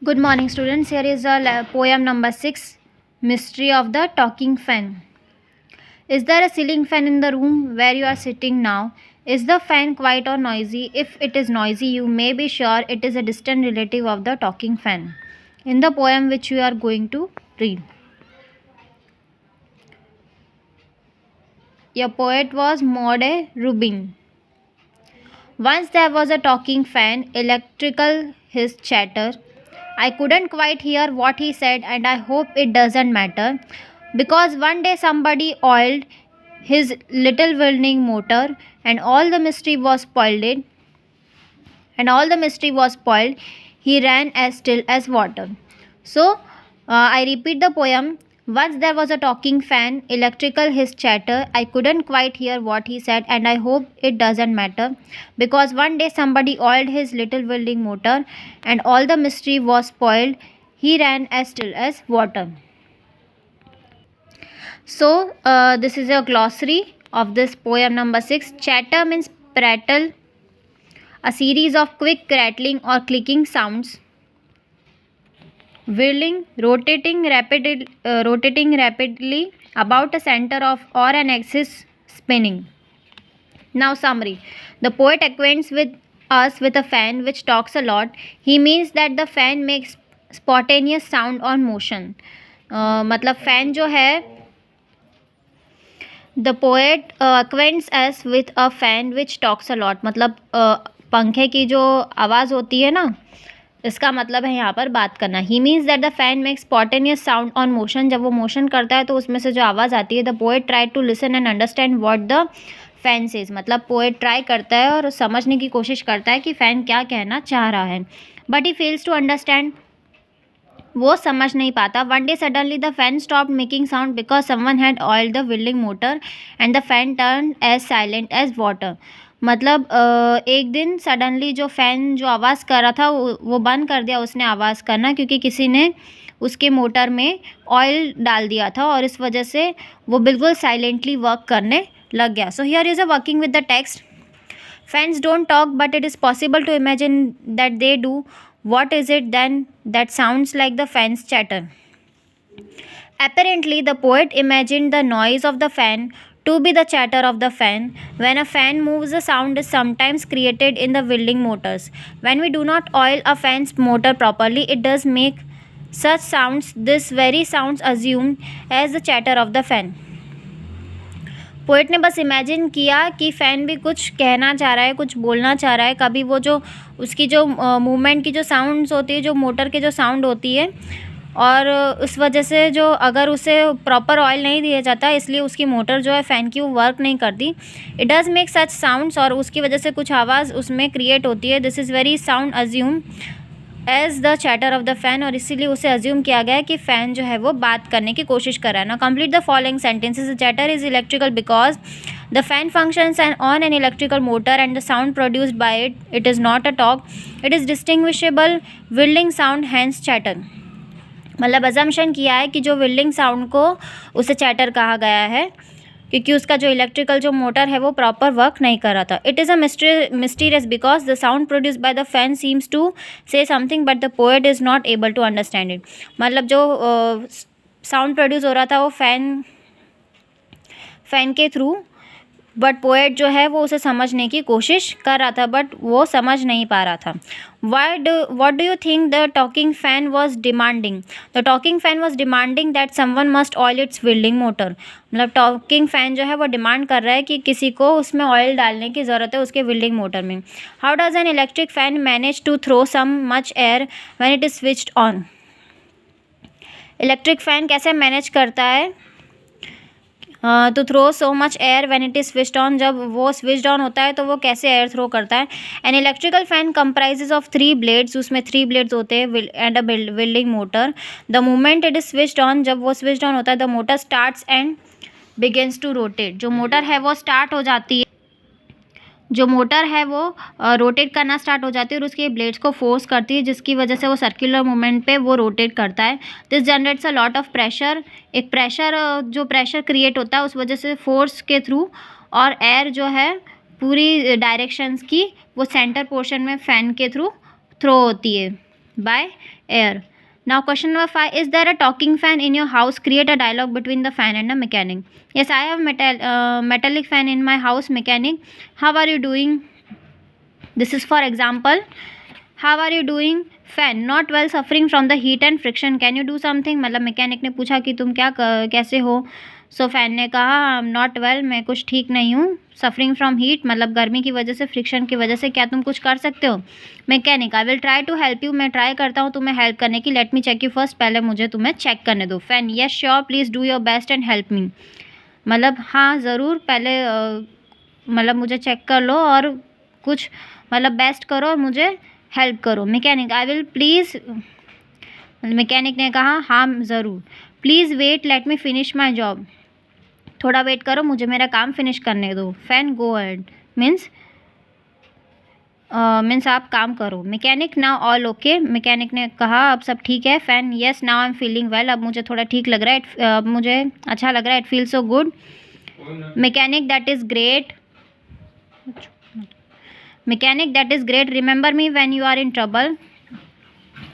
Good morning, students. Here is a poem number 6, Mystery of the Talking Fan. Is there a ceiling fan in the room where you are sitting now? Is the fan quiet or noisy? If it is noisy, you may be sure it is a distant relative of the talking fan. In the poem which you are going to read, your poet was Maude Rubin. Once there was a talking fan, electrical his chatter. I couldn't quite hear what he said, and I hope it doesn't matter. Because one day somebody oiled his little whirling motor, and all the mystery was spoiled. He ran as still as water. So, I repeat the poem. Once there was a talking fan, electrical his chatter. I couldn't quite hear what he said, and I hope it doesn't matter. Because one day somebody oiled his little whirling motor, and all the mystery was spoiled. He ran as still as water. So, this is a glossary of this poem number 6. Chatter means prattle, a series of quick rattling or clicking sounds. Whirling, rotating rapidly about a center of or an axis spinning. Now summary. The poet acquaints with us with a fan which talks a lot. He means that the fan makes spontaneous sound on motion. मतलब fan जो है, the poet acquaints us with a fan which talks a lot. मतलब पंखे की जो आवाज़ होती है ना, इसका मतलब है यहाँ पर बात करना. He means that the fan makes spontaneous sound on motion. जब वो मोशन करता है तो उसमें से जो आवाज़ आती है. The poet try to listen and understand what the fan says. मतलब पोएट ट्राई करता है और समझने की कोशिश करता है कि फ़ैन क्या कहना चाह रहा है. But he fails to understand. वो समझ नहीं पाता. One day suddenly the fan stop making sound because someone had oil the wheeling motor and the fan turn as silent as water. मतलब एक दिन सडनली जो फ़ैन जो आवाज़ कर रहा था वो बंद कर दिया उसने आवाज़ करना, क्योंकि किसी ने उसके मोटर में ऑयल डाल दिया था और इस वजह से वो बिल्कुल साइलेंटली वर्क करने लग गया. So here is a working with the text. Fans don't talk but it is possible to imagine that they do. What is it then that sounds like the fan's chatter? Apparently, the poet imagined the noise of the fan to be the chatter of the fan. When a fan moves, the sound is sometimes created in the whirling motors. When we do not oil a fan's motor properly, it does make such sounds. This very sounds assumed as the chatter of the fan. Poet ने बस imagine किया कि fan भी कुछ कहना चाह रहा है, कुछ बोलना चाह रहा है. कभी वो जो उसकी जो मूवमेंट की जो साउंड्स होती है, जो मोटर के जो साउंड होती है, और उस वजह से जो अगर उसे प्रॉपर ऑयल नहीं दिया जाता इसलिए उसकी मोटर जो है फ़ैन की वो वर्क नहीं करती. It does make such sounds. और उसकी वजह से कुछ आवाज़ उसमें क्रिएट होती है. This is very sound assume as the chatter of the fan. और इसीलिए उसे अज्यूम किया गया है कि फ़ैन जो है वो बात करने की कोशिश कर रहा है. ना complete the following sentences. The chatter is electrical because the fan functions and on an electrical motor and the sound produced by it. It is not a talk. It is distinguishable wilding sound hence chatter. मतलब assumption किया है कि जो विल्डिंग sound को उसे chatter कहा गया है क्योंकि उसका जो इलेक्ट्रिकल जो मोटर है वो प्रॉपर वर्क नहीं कर रहा था. It is a mysterious because the sound produced by the fan seems to say something but the poet is not able to understand it. मतलब जो साउंड प्रोड्यूस हो रहा था वो फ़ैन के थ्रू, बट पोएट जो है वो उसे समझने की कोशिश कर रहा था बट वो समझ नहीं पा रहा था. What do you think the talking fan was demanding? The talking fan was demanding that someone must oil its whirling motor. मतलब टॉकिंग फ़ैन जो है वो डिमांड कर रहा है कि किसी को उसमें ऑयल डालने की ज़रूरत है उसके व्हीलिंग मोटर में. How does an electric fan manage to throw some much air when it is switched on? Electric fan कैसे मैनेज करता है to throw so much air when it is switched on. जब वो switched on होता है तो वो कैसे एयर थ्रो करता है. An electrical fan comprises of 3 blades. उसमें 3 ब्लेड्स होते हैं and a wheeling motor. The moment it is switched on, जब वो स्विच्ड ऑन होता है, the motor starts and begins to rotate. जो मोटर है वो स्टार्ट हो जाती है, जो मोटर है वो रोटेट करना स्टार्ट हो जाती है और उसके ब्लेड्स को फोर्स करती है जिसकी वजह से वो सर्कुलर मूवमेंट पे वो रोटेट करता है. This generates a lot of pressure. एक प्रेशर जो प्रेशर क्रिएट होता है उस वजह से फोर्स के थ्रू और एयर जो है पूरी डायरेक्शंस की वो सेंटर पोर्शन में फ़ैन के थ्रू थ्रो होती है. by air. Now question number 5, is there a talking fan in your house? Create a dialogue between the fan and the mechanic. Yes, I have metallic fan in my house. Mechanic, how are you doing? This is for example. How are you doing? Fan, not well, suffering from the heat and friction. Can you do something? मतलब mechanic ने पूछा कि तुम कैसे हो. सो fan ने कहा I am not well, मैं कुछ ठीक नहीं हूँ. सफरिंग फ्रॉम हीट मतलब गर्मी की वजह से, फ्रिक्शन की वजह से. क्या तुम कुछ कर सकते हो? Mechanic, I will try to help you. मैं ट्राई करता हूँ तुम्हें हेल्प करने की. Let me check you first, पहले मुझे तुम्हें चेक करने दो. Fan, yes sure, please do your best and help me. मतलब हाँ ज़रूर, पहले मतलब मुझे चेक कर लो और कुछ मतलब बेस्ट करो और मुझे हेल्प करो. Mechanic, I will please. Mechanic ने कहा हाँ ज़रूर. Please wait, let me finish my job. थोड़ा वेट करो, मुझे मेरा काम फिनिश करने दो. फैन, गो अहेड मीन्स आप काम करो. Mechanic, now all okay. Mechanic ने कहा अब सब ठीक है. Fan, yes now I am feeling well, अब मुझे थोड़ा ठीक लग रहा है. अब मुझे अच्छा लग रहा है. It feel so good. Mechanic, that is great. Mechanic, that is great, remember me when you are in trouble.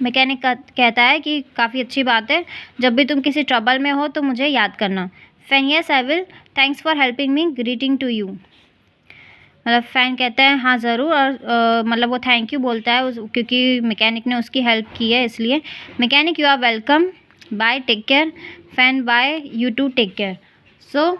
Mechanic कहता है कि काफ़ी अच्छी बात है, जब भी तुम किसी ट्रबल में हो तो मुझे याद करना. Fan, yes I will, thanks for helping me, greeting to you. मतलब फ़ैन कहता है हाँ ज़रूर, और मतलब वो थैंक यू बोलता है क्योंकि मैकेनिक ने उसकी हेल्प की है इसलिए. Mechanic, you are welcome, bye, take care. Fan, bye, you too, take care. So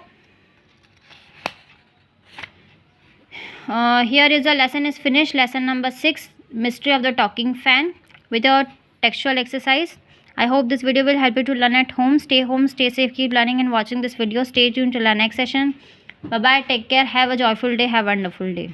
here is the lesson is finished. Lesson number 6, mystery of the talking fan, with a textual exercise. I hope this video will help you to learn at home. Stay home, stay safe, keep learning and watching this video. Stay tuned till our next session. Bye bye, take care, have a joyful day, have a wonderful day.